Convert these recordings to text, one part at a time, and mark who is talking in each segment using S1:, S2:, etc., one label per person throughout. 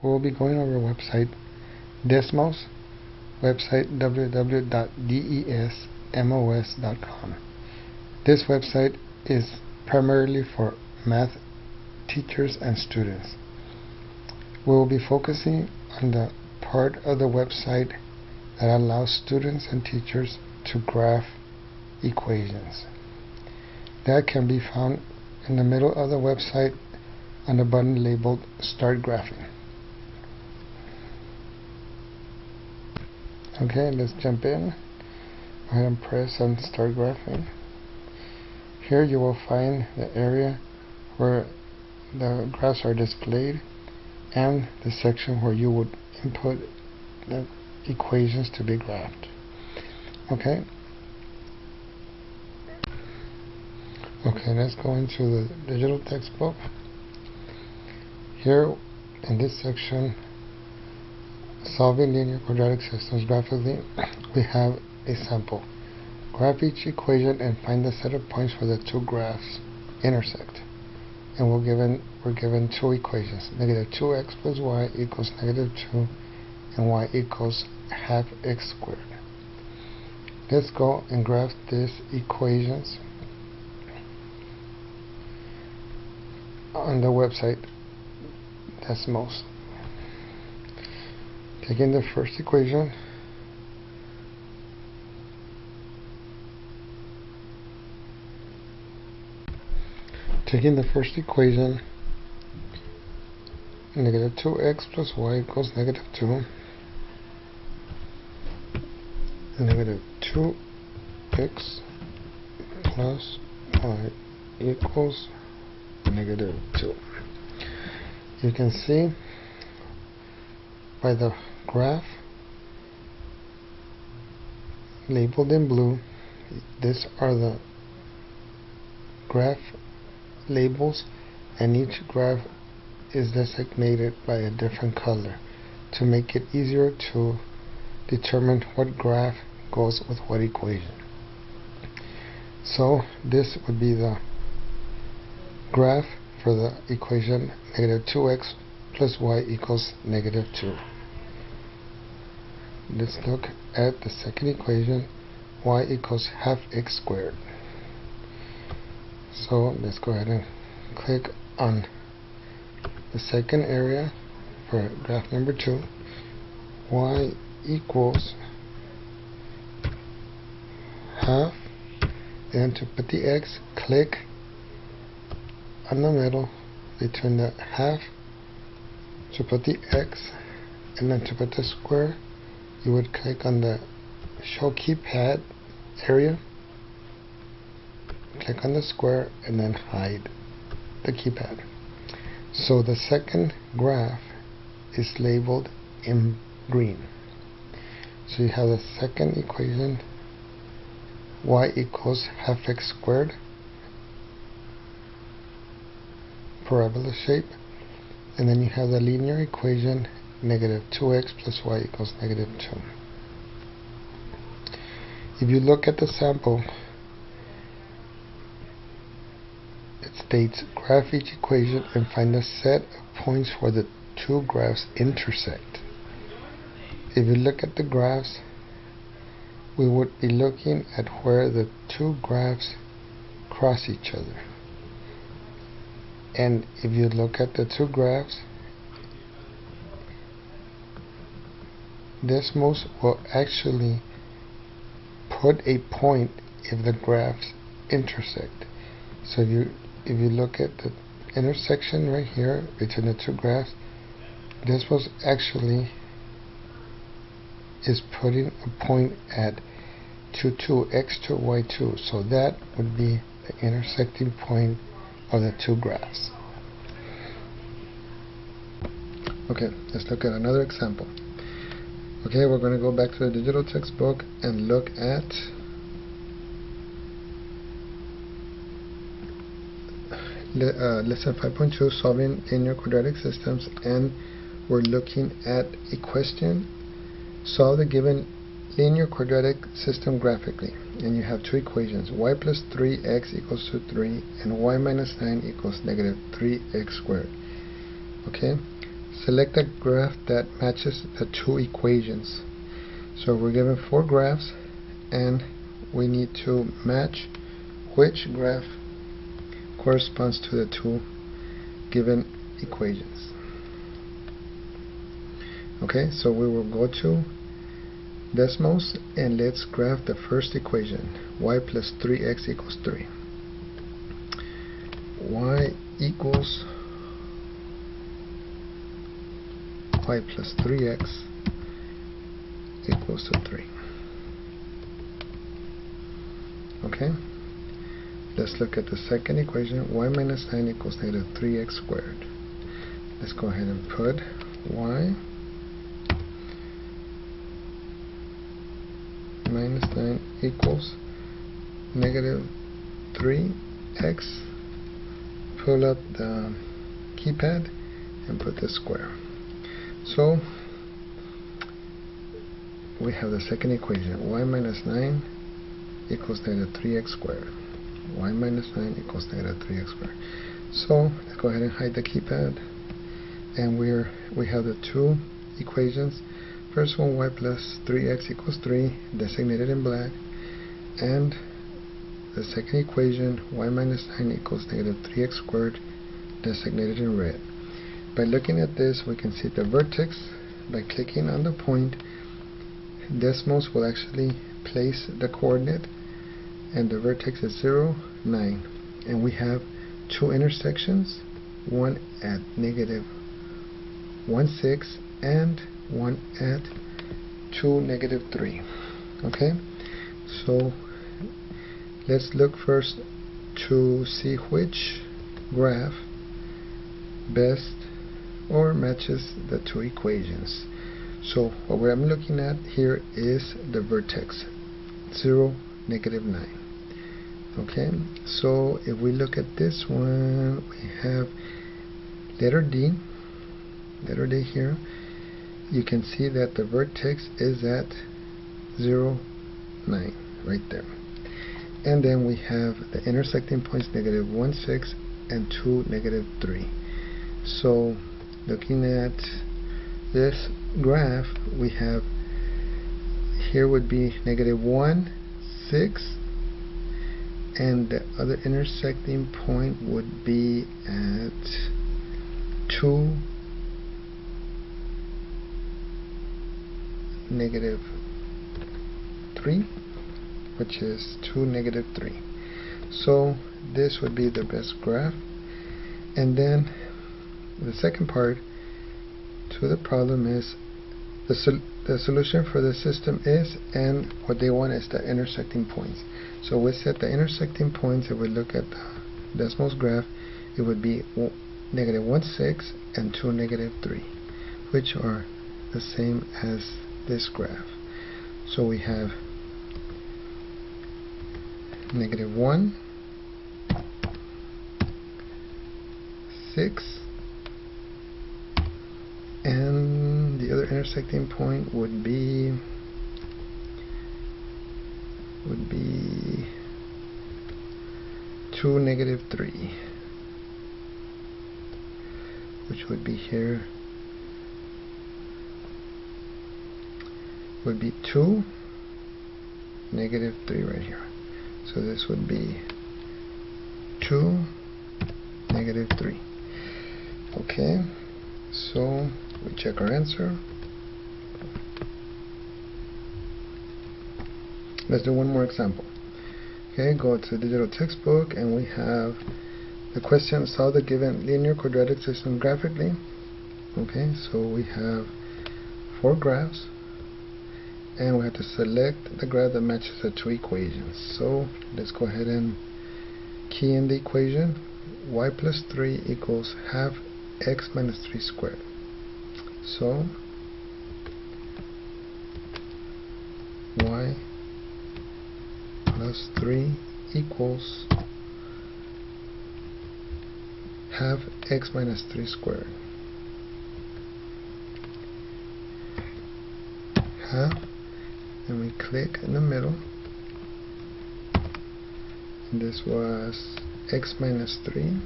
S1: we'll be going over a website, Desmos, website www.desmos.com. This website is primarily for math teachers and students. We will be focusing on the part of the website that allows students and teachers to graph equations. That can be found in the middle of the website on the button labeled Start Graphing. Okay, let's jump in. Go ahead and press on Start Graphing. Here you will find the area where the graphs are displayed and the section where you would input the equations to be graphed. Okay, let's go into the digital textbook. Here in this section, solving linear quadratic systems graphically, we have a sample. Graph each equation and find the set of points where the two graphs intersect. And we're given two equations, negative 2x plus y equals negative 2 and y equals half x squared. Let's go and graph these equations on the website Desmos. Taking the first equation, negative 2x plus y equals negative 2, negative 2x plus y equals negative 2. You can see by the graph labeled in blue, these are the graph labels, and each graph is designated by a different color to make it easier to determine what graph goes with what equation. So this would be the graph for the equation negative 2x plus y equals negative 2. Let's look at the second equation, y equals half x squared. So let's go ahead and click on the second area for graph number 2, y equals half, and to put the x, click on the middle between the half to put the x, and then to put the square you would click on the show keypad area, click on the square, and then hide the keypad. So the second graph is labeled in green. So you have the second equation, y equals half x squared, parabola shape, and then you have the linear equation negative 2x plus y equals negative 2. If you look at the sample, it states graph each equation and find the set of points where the two graphs intersect. If you look at the graphs, we would be looking at where the two graphs cross each other. And if you look at the two graphs, Desmos will actually put a point if the graphs intersect. So if you look at the intersection right here between the two graphs, Desmos actually is putting a point at 2, x2, y2. So that would be the intersecting point of the two graphs. Okay, let's look at another example. Okay, we're going to go back to the digital textbook and look at lesson 5.2, solving linear quadratic systems, and we're looking at a question: solve the given linear quadratic system graphically, and you have two equations, y plus 3x equals to 3 and y minus 9 equals negative 3x squared. Okay, select a graph that matches the two equations. So we're given 4 graphs and we need to match which graph corresponds to the two given equations. Okay, so we will go to Desmos and let's graph the first equation, y plus 3x equals 3. Y equals y plus 3x equals to 3. Okay, let's look at the second equation, y minus 9 equals negative 3x squared. Let's go ahead and put y minus 9 equals negative 3x. Pull up the keypad and put the square. So we have the second equation, y minus 9 equals negative 3x squared. Y minus 9 equals negative 3x squared. So let's go ahead and hide the keypad, and we have the two equations. First one, y plus 3x equals 3, designated in black, and the second equation, y minus 9 equals negative 3x squared, designated in red. By looking at this, we can see the vertex. By clicking on the point, Desmos will actually place the coordinate, and the vertex is 0, 9. And we have two intersections, one at negative 1, 6, and one at 2, negative 3. Okay, so let's look first to see which graph best or matches the two equations. So what I'm looking at here is the vertex 0, negative 9. Okay, so if we look at this one, we have letter D here. You can see that the vertex is at 0, 9 right there. And then we have the intersecting points negative 1, 6 and 2, negative 3. So looking at this graph, we have here would be negative 1, 6, and the other intersecting point would be at 2, negative 3, which is 2, negative 3. So this would be the best graph. And then the second part to the problem is the solution for the system is, and what they want is the intersecting points. So we set the intersecting points. If we look at the Desmos graph, it would be negative 1, 6 and 2, negative 3, which are the same as this graph. So we have negative 1, 6, and the other intersecting point would be 2, negative 3, which would be here, would be 2, negative 3 right here. So this would be 2, negative 3. Okay, so we check our answer. Let's do one more example. Okay, go to the digital textbook, and we have the question, solve the given linear quadratic system graphically. Okay, so we have 4 graphs, and we have to select the graph that matches the two equations. So let's go ahead and key in the equation. Y plus 3 equals half x minus 3 squared. So y plus 3 equals half x minus 3 squared. Half, and we click in the middle, and this was x minus 3.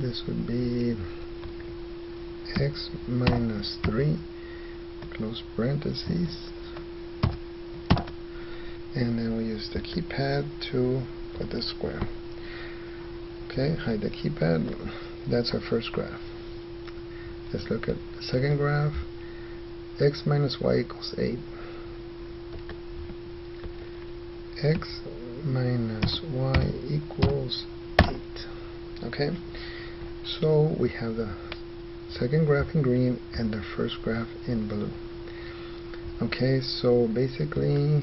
S1: This would be x minus 3, close parentheses, and then we use the keypad to put the square. Okay, hide the keypad. That's our first graph. Let's look at the second graph. X minus y equals 8. X minus y equals 8. Okay, so we have the second graph in green and the first graph in blue. Okay, so basically,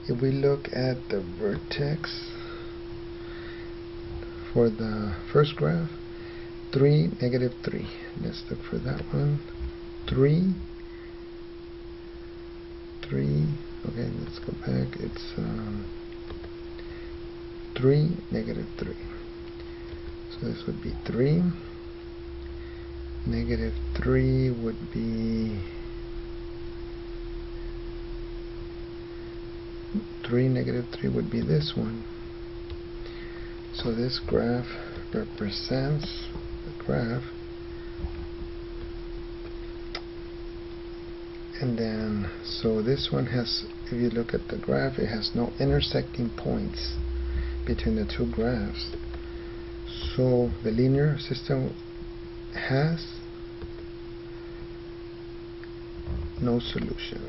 S1: if we look at the vertex for the first graph, 3, negative 3. Let's look for that one. 3, 3. Okay, let's go back. It's 3, negative 3. So this would be 3. Negative 3 would be 3, negative 3 would be this one. So this graph represents the graph, and then so this one has, if you look at the graph, it has no intersecting points between the two graphs. So the linear system has no solution.